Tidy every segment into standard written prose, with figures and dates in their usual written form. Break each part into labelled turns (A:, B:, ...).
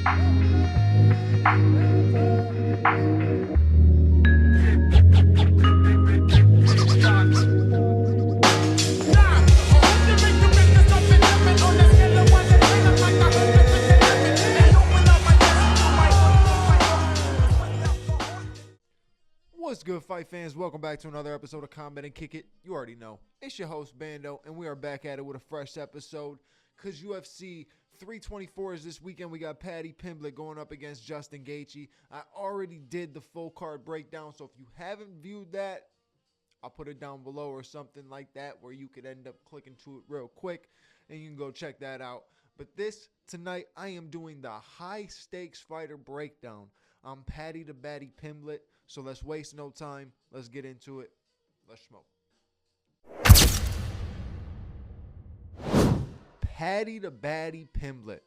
A: What's good, fight fans? Welcome back to another episode of Combat and Kick It. You already know. It's your host, Bando, and we are back at it with a fresh episode. Because UFC 324 is this weekend. We got Paddy Pimblett going up against Justin Gaethje. I already did the full card breakdown, so if you haven't viewed that, I'll put it down below or something like that where you could end up clicking to it real quick, and you can go check that out. But tonight, I am doing the high-stakes fighter breakdown. I'm Paddy the Baddy Pimblett. So let's waste no time. Let's get into it. Let's smoke. Paddy the Baddy Pimblett.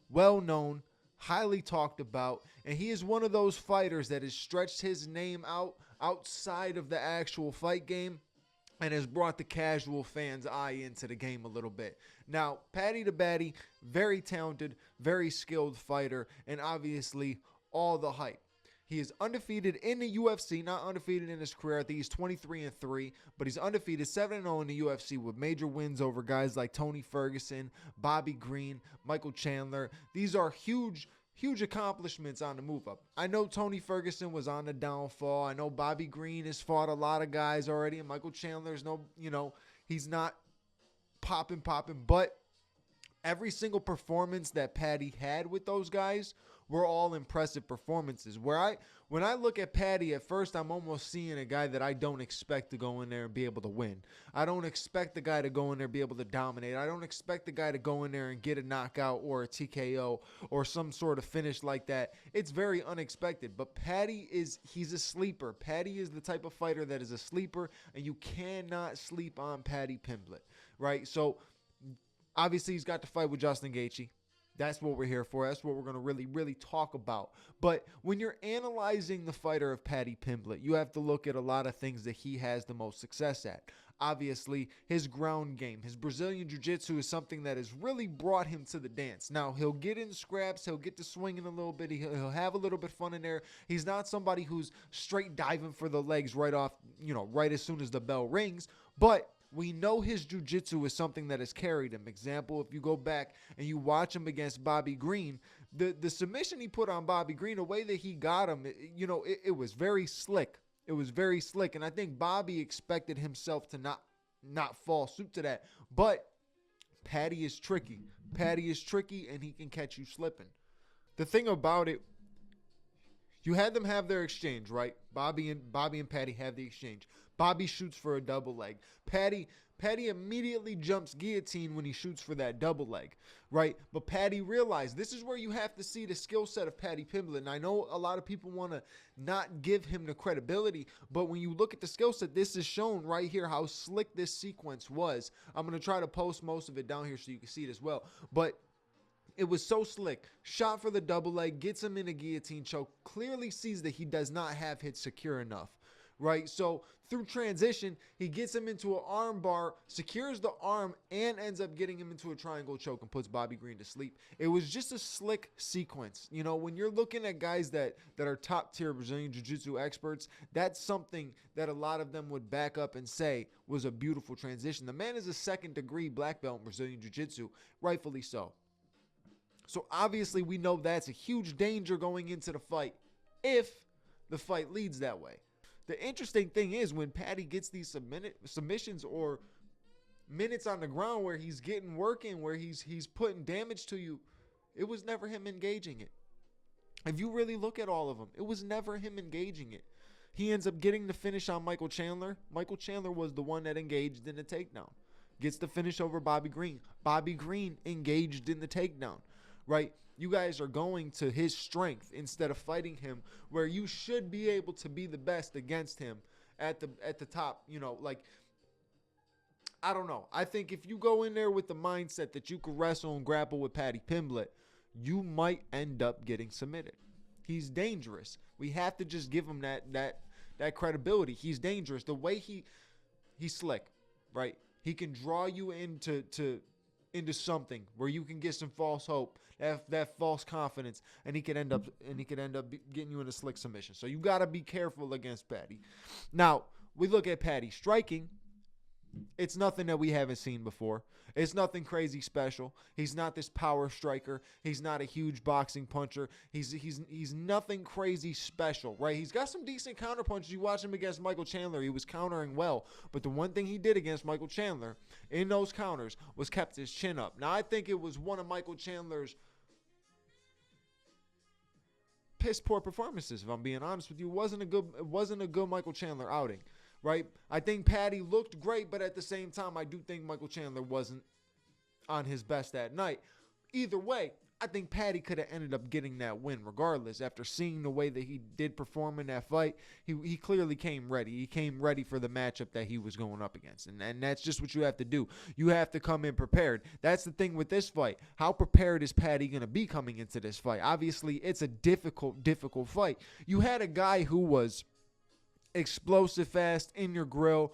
A: Well known, highly talked about, and he is one of those fighters that has stretched his name outside of the actual fight game and has brought the casual fan's eye into the game a little bit. Now, Paddy the Baddy, very talented, very skilled fighter, and obviously all the hype. He is undefeated in the UFC, not undefeated in his career. I think he's 23-3, but he's undefeated 7-0 in the UFC with major wins over guys like Tony Ferguson, Bobby Green, Michael Chandler. These are huge accomplishments on the move up. I know Tony Ferguson was on the downfall. I know Bobby Green has fought a lot of guys already, and Michael Chandler's he's not popping, but every single performance that Paddy had with those guys were all impressive performances. When I look at Paddy, at first I'm almost seeing a guy that I don't expect to go in there and be able to win. I don't expect the guy to go in there and be able to dominate. I don't expect the guy to go in there and get a knockout or a TKO or some sort of finish like that. It's very unexpected. But Paddy he's a sleeper. Paddy is the type of fighter that is a sleeper, and you cannot sleep on Paddy Pimblett, right? So obviously he's got to fight with Justin Gaethje. That's what we're here for. That's what we're going to really, really talk about. But when you're analyzing the fighter of Paddy Pimblett, you have to look at a lot of things that he has the most success at. Obviously, his ground game, his Brazilian Jiu-Jitsu is something that has really brought him to the dance. Now, he'll get in scraps. He'll get to swinging a little bit. He'll have a little bit of fun in there. He's not somebody who's straight diving for the legs right as soon as the bell rings. But we know his jiu-jitsu is something that has carried him. Example, if you go back and you watch him against Bobby Green, the submission he put on Bobby Green, the way that he got him, it was very slick. It was very slick, and I think Bobby expected himself to not fall suit to that. But Paddy is tricky. Paddy is tricky, and he can catch you slipping. The thing about it, you had them have their exchange, right? Bobby and Paddy have the exchange. Bobby shoots for a double leg. Paddy immediately jumps guillotine when he shoots for that double leg, right? But Paddy realized this is where you have to see the skill set of Paddy Pimblett. And I know a lot of people want to not give him the credibility, but when you look at the skill set, this is shown right here how slick this sequence was. I'm going to try to post most of it down here so you can see it as well. But it was so slick. Shot for the double leg, gets him in a guillotine choke, clearly sees that he does not have hit secure enough, right? So through transition, he gets him into an arm bar, secures the arm, and ends up getting him into a triangle choke and puts Bobby Green to sleep. It was just a slick sequence. When you're looking at guys that are top-tier Brazilian Jiu-Jitsu experts, that's something that a lot of them would back up and say was a beautiful transition. The man is a second-degree black belt in Brazilian Jiu-Jitsu, rightfully so. So obviously we know that's a huge danger going into the fight if the fight leads that way. The interesting thing is when Paddy gets these submissions or minutes on the ground where he's getting work in, where he's putting damage to you, it was never him engaging it. If you really look at all of them, it was never him engaging it. He ends up getting the finish on Michael Chandler. Michael Chandler was the one that engaged in the takedown. Gets the finish over Bobby Green. Bobby Green engaged in the takedown. Right? You guys are going to his strength instead of fighting him where you should be able to be the best against him at the top. I don't know. I think if you go in there with the mindset that you could wrestle and grapple with Paddy Pimblett, you might end up getting submitted. He's dangerous. We have to just give him that credibility. He's dangerous. The way he's slick, right? He can draw you into into something where you can get some false hope, that false confidence, and he could end up getting you in a slick submission. So you got to be careful against Paddy. Now, we look at Paddy striking. It's nothing that we haven't seen before. It's nothing crazy special. He's not this power striker. He's not a huge boxing puncher. He's nothing crazy special, right? He's got some decent counter punches. You watch him against Michael Chandler. He was countering well. But the one thing he did against Michael Chandler in those counters was kept his chin up. Now, I think it was one of Michael Chandler's piss poor performances, if I'm being honest with you. It wasn't a good Michael Chandler outing. Right? I think Paddy looked great, but at the same time, I do think Michael Chandler wasn't on his best that night. Either way, I think Paddy could have ended up getting that win regardless. After seeing the way that he did perform in that fight, he clearly came ready. He came ready for the matchup that he was going up against. And that's just what you have to do. You have to come in prepared. That's the thing with this fight. How prepared is Paddy going to be coming into this fight? Obviously, it's a difficult fight. You had a guy who was explosive fast, in your grill,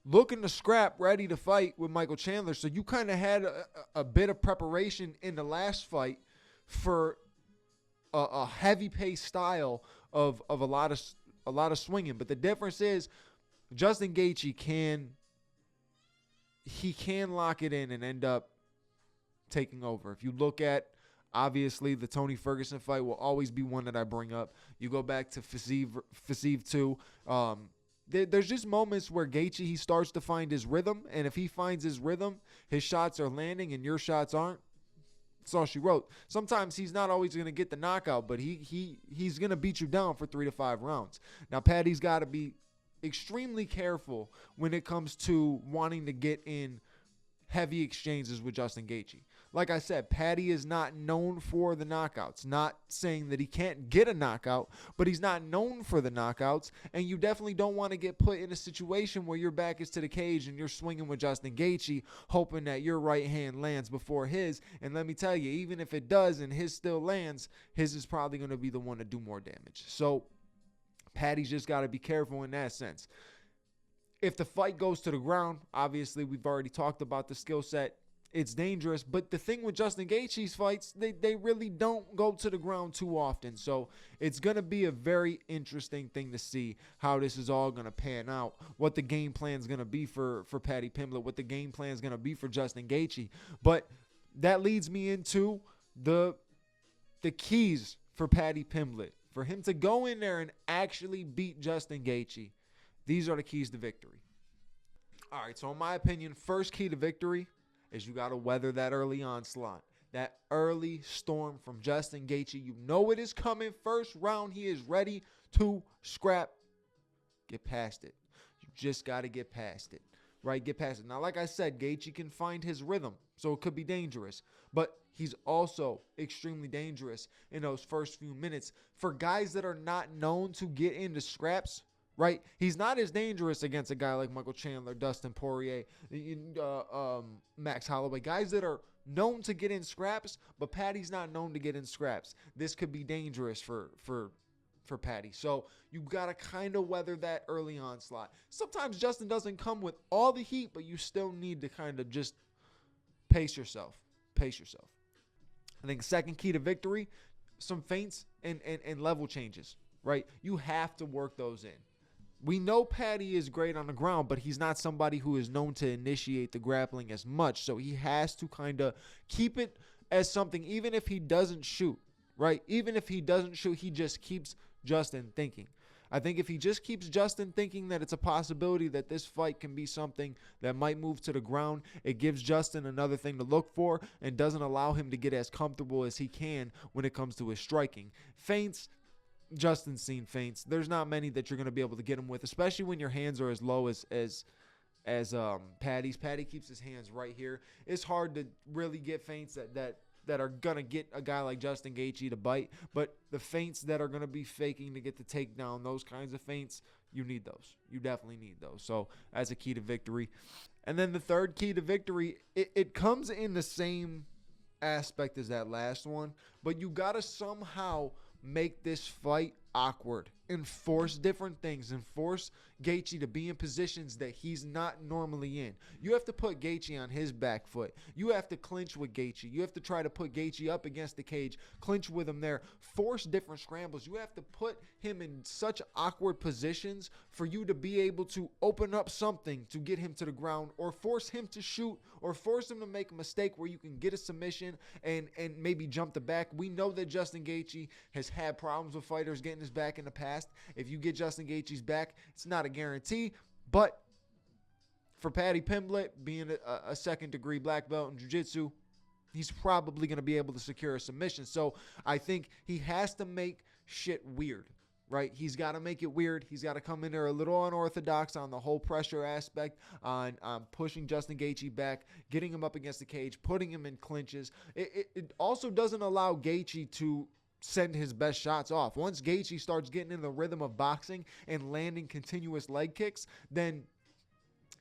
A: looking to scrap, ready to fight with Michael Chandler. So you kind of had a bit of preparation in the last fight for a heavy-paced style of a lot of swinging. But the difference is Justin Gaethje can lock it in and end up taking over. If you look at, obviously, the Tony Ferguson fight will always be one that I bring up. You go back to Fiziev too. There's just moments where Gaethje, he starts to find his rhythm, and if he finds his rhythm, his shots are landing and your shots aren't. That's all she wrote. Sometimes he's not always going to get the knockout, but he's going to beat you down for 3 to 5 rounds. Now, Paddy's got to be extremely careful when it comes to wanting to get in heavy exchanges with Justin Gaethje. Like I said, Paddy is not known for the knockouts. Not saying that he can't get a knockout, but he's not known for the knockouts. And you definitely don't want to get put in a situation where your back is to the cage and you're swinging with Justin Gaethje, hoping that your right hand lands before his. And let me tell you, even if it does and his still lands, his is probably going to be the one to do more damage. So Paddy's just got to be careful in that sense. If the fight goes to the ground, obviously we've already talked about the skill set. It's dangerous, but the thing with Justin Gaethje's fights, they really don't go to the ground too often. So it's going to be a very interesting thing to see how this is all going to pan out, what the game plan is going to be for Paddy Pimblett, what the game plan is going to be for Justin Gaethje. But that leads me into the keys for Paddy Pimblett. For him to go in there and actually beat Justin Gaethje, these are the keys to victory. All right, so in my opinion, first key to victory is you got to weather that early onslaught, that early storm from Justin Gaethje. You know it is coming. First round, he is ready to scrap. Get past it. You just got to get past it, right? Get past it. Now, like I said, Gaethje can find his rhythm, so it could be dangerous. But he's also extremely dangerous in those first few minutes. For guys that are not known to get into scraps, right? He's not as dangerous against a guy like Michael Chandler, Dustin Poirier, Max Holloway. Guys that are known to get in scraps, but Paddy's not known to get in scraps. This could be dangerous for Paddy. So you got to kind of weather that early onslaught. Sometimes Justin doesn't come with all the heat, but you still need to kind of just pace yourself. Pace yourself. I think second key to victory, some feints and level changes, right? You have to work those in. We know Paddy is great on the ground, but he's not somebody who is known to initiate the grappling as much. So he has to kind of keep it as something, even if he doesn't shoot, right? Even if he doesn't shoot, he just keeps Justin thinking. I think if he just keeps Justin thinking that it's a possibility that this fight can be something that might move to the ground, it gives Justin another thing to look for and doesn't allow him to get as comfortable as he can when it comes to his striking. Feints, Justin's seen feints. There's not many that you're going to be able to get him with, especially when your hands are as low as Paddy's. Paddy keeps his hands right here. It's hard to really get feints that are going to get a guy like Justin Gaethje to bite, but the feints that are going to be faking to get the takedown, those kinds of feints, you need those. You definitely need those. So as a key to victory. And then the third key to victory, it comes in the same aspect as that last one, but you got to somehow make this fight awkward and force different things and force Gaethje to be in positions that he's not normally in. You have to put Gaethje on his back foot. You have to clinch with Gaethje. You have to try to put Gaethje up against the cage, clinch with him there, force different scrambles. You have to put him in such awkward positions for you to be able to open up something to get him to the ground, or force him to shoot, or force him to make a mistake where you can get a submission and maybe jump the back. We know that Justin Gaethje has had problems with fighters getting his back in the past. If you get Justin Gaethje's back, it's not a guarantee, but for Paddy Pimblett, being a second-degree black belt in jiu-jitsu, he's probably going to be able to secure a submission. So I think he has to make shit weird, right? He's got to make it weird. He's got to come in there a little unorthodox on the whole pressure aspect, on pushing Justin Gaethje back, getting him up against the cage, putting him in clinches. It also doesn't allow Gaethje to send his best shots off. Once Gaethje starts getting in the rhythm of boxing and landing continuous leg kicks, then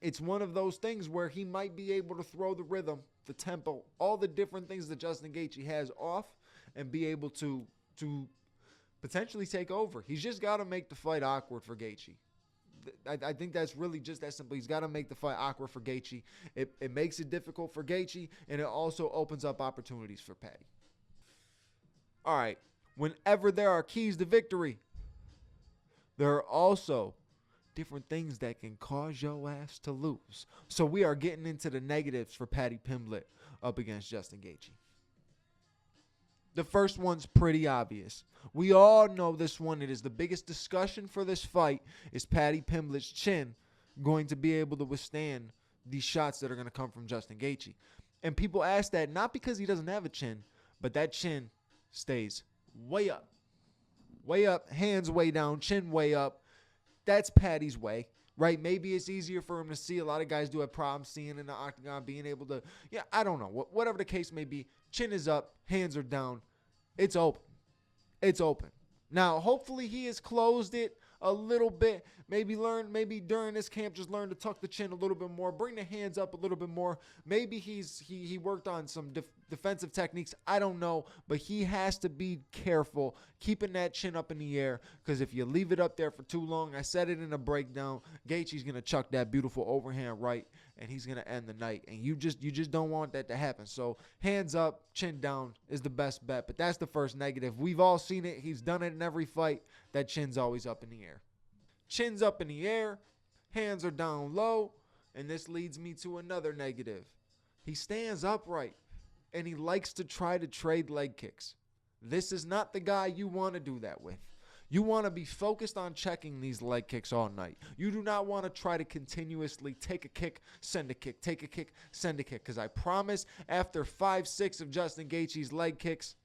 A: it's one of those things where he might be able to throw the rhythm, the tempo, all the different things that Justin Gaethje has off and be able to potentially take over. He's just got to make the fight awkward for Gaethje. I think that's really just that simple. He's got to make the fight awkward for Gaethje. It makes it difficult for Gaethje, and it also opens up opportunities for Paddy. All right. Whenever there are keys to victory, there are also different things that can cause your ass to lose. So we are getting into the negatives for Paddy Pimblett up against Justin Gaethje. The first one's pretty obvious. We all know this one. It is the biggest discussion for this fight. Is Paddy Pimblett's chin going to be able to withstand these shots that are going to come from Justin Gaethje? And people ask that not because he doesn't have a chin, but that chin stays way up, hands way down, chin way up. That's Paddy's way, right? Maybe it's easier for him to see. A lot of guys do have problems seeing in the octagon, being able to, I don't know. Whatever the case may be, chin is up, hands are down. It's open. It's open. Now, hopefully he has closed it a little bit. Maybe during this camp, just learn to tuck the chin a little bit more, bring the hands up a little bit more. Maybe he worked on some defensive techniques. I don't know, but he has to be careful keeping that chin up in the air, because if you leave it up there for too long, I said it in a breakdown, Gaethje's going to chuck that beautiful overhand right, and he's going to end the night. And you just don't want that to happen. So hands up, chin down is the best bet. But that's the first negative. We've all seen it. He's done it in every fight. That chin's always up in the air. Chin's up in the air, hands are down low, and this leads me to another negative. He stands upright, and he likes to try to trade leg kicks. This is not the guy you want to do that with. You want to be focused on checking these leg kicks all night. You do not want to try to continuously take a kick, send a kick, take a kick, send a kick, because I promise after 5-6 of Justin Gaethje's leg kicks,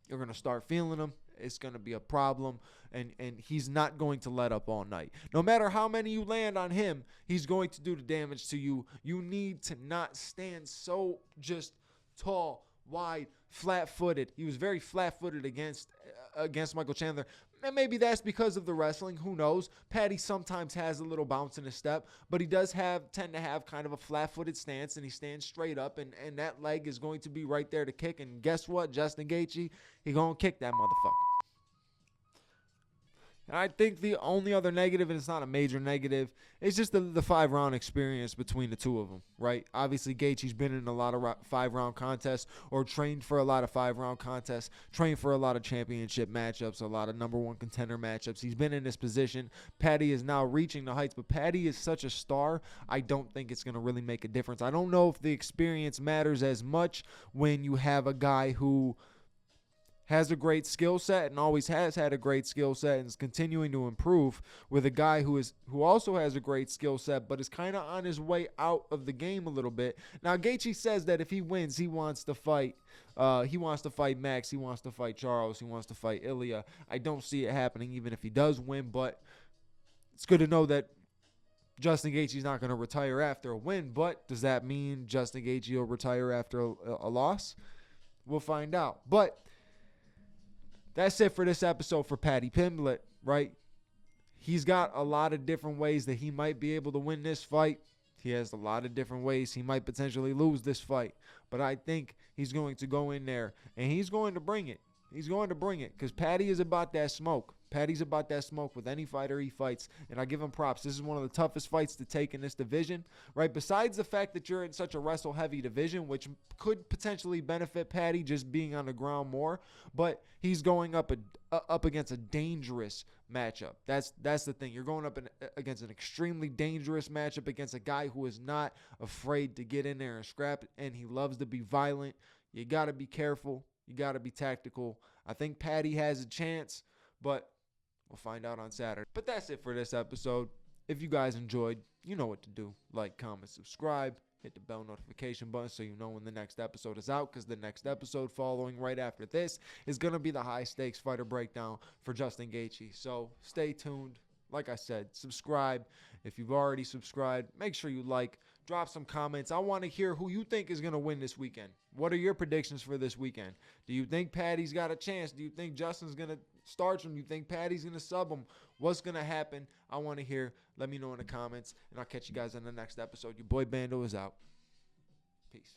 A: you're going to start feeling them. It's going to be a problem, and he's not going to let up all night. No matter how many you land on him, he's going to do the damage to you. You need to not stand so just tall, wide, flat-footed. He was very flat-footed against Michael Chandler. And maybe that's because of the wrestling. Who knows? Paddy sometimes has a little bounce in his step, but he does tend to have kind of a flat-footed stance, and he stands straight up, and that leg is going to be right there to kick. And guess what? Justin Gaethje, he going to kick that motherfucker. And I think the only other negative, and it's not a major negative, is just the 5-round experience between the two of them, right? Obviously, Gaethje's been in a lot of 5-round contests, or trained for a lot of 5-round contests, trained for a lot of championship matchups, a lot of number one contender matchups. He's been in this position. Paddy is now reaching the heights, but Paddy is such a star, I don't think it's going to really make a difference. I don't know if the experience matters as much when you have a guy who has a great skill set and always has had a great skill set and is continuing to improve, with a guy who also has a great skill set but is kind of on his way out of the game a little bit. Now, Gaethje says that if he wins, he wants to fight. He wants to fight Max. He wants to fight Charles. He wants to fight Ilya. I don't see it happening even if he does win, but it's good to know that Justin Gaethje's not going to retire after a win. But does that mean Justin Gaethje will retire after a loss? We'll find out. But that's it for this episode for Paddy Pimblett, right? He's got a lot of different ways that he might be able to win this fight. He has a lot of different ways he might potentially lose this fight. But I think he's going to go in there, and he's going to bring it. He's going to bring it, because Paddy is about that smoke. Paddy's about that smoke with any fighter he fights, and I give him props. This is one of the toughest fights to take in this division, right? Besides the fact that you're in such a wrestle-heavy division, which could potentially benefit Paddy just being on the ground more, but he's going up against a dangerous matchup. That's the thing. You're going up against an extremely dangerous matchup against a guy who is not afraid to get in there and scrap, and he loves to be violent. You got to be careful. You got to be tactical. I think Paddy has a chance, but we'll find out on Saturday. But that's it for this episode. If you guys enjoyed, you know what to do. Like, comment, subscribe, hit the bell notification button so you know when the next episode is out, because the next episode following right after this is going to be the high-stakes fighter breakdown for Justin Gaethje. So stay tuned. Like I said, subscribe. If you've already subscribed, make sure you like, drop some comments. I want to hear who you think is going to win this weekend. What are your predictions for this weekend? Do you think Paddy's got a chance? Do you think Justin's going to starch him? Do you think Paddy's going to sub him? What's going to happen? I want to hear. Let me know in the comments, and I'll catch you guys on the next episode. Your boy Bando is out. Peace.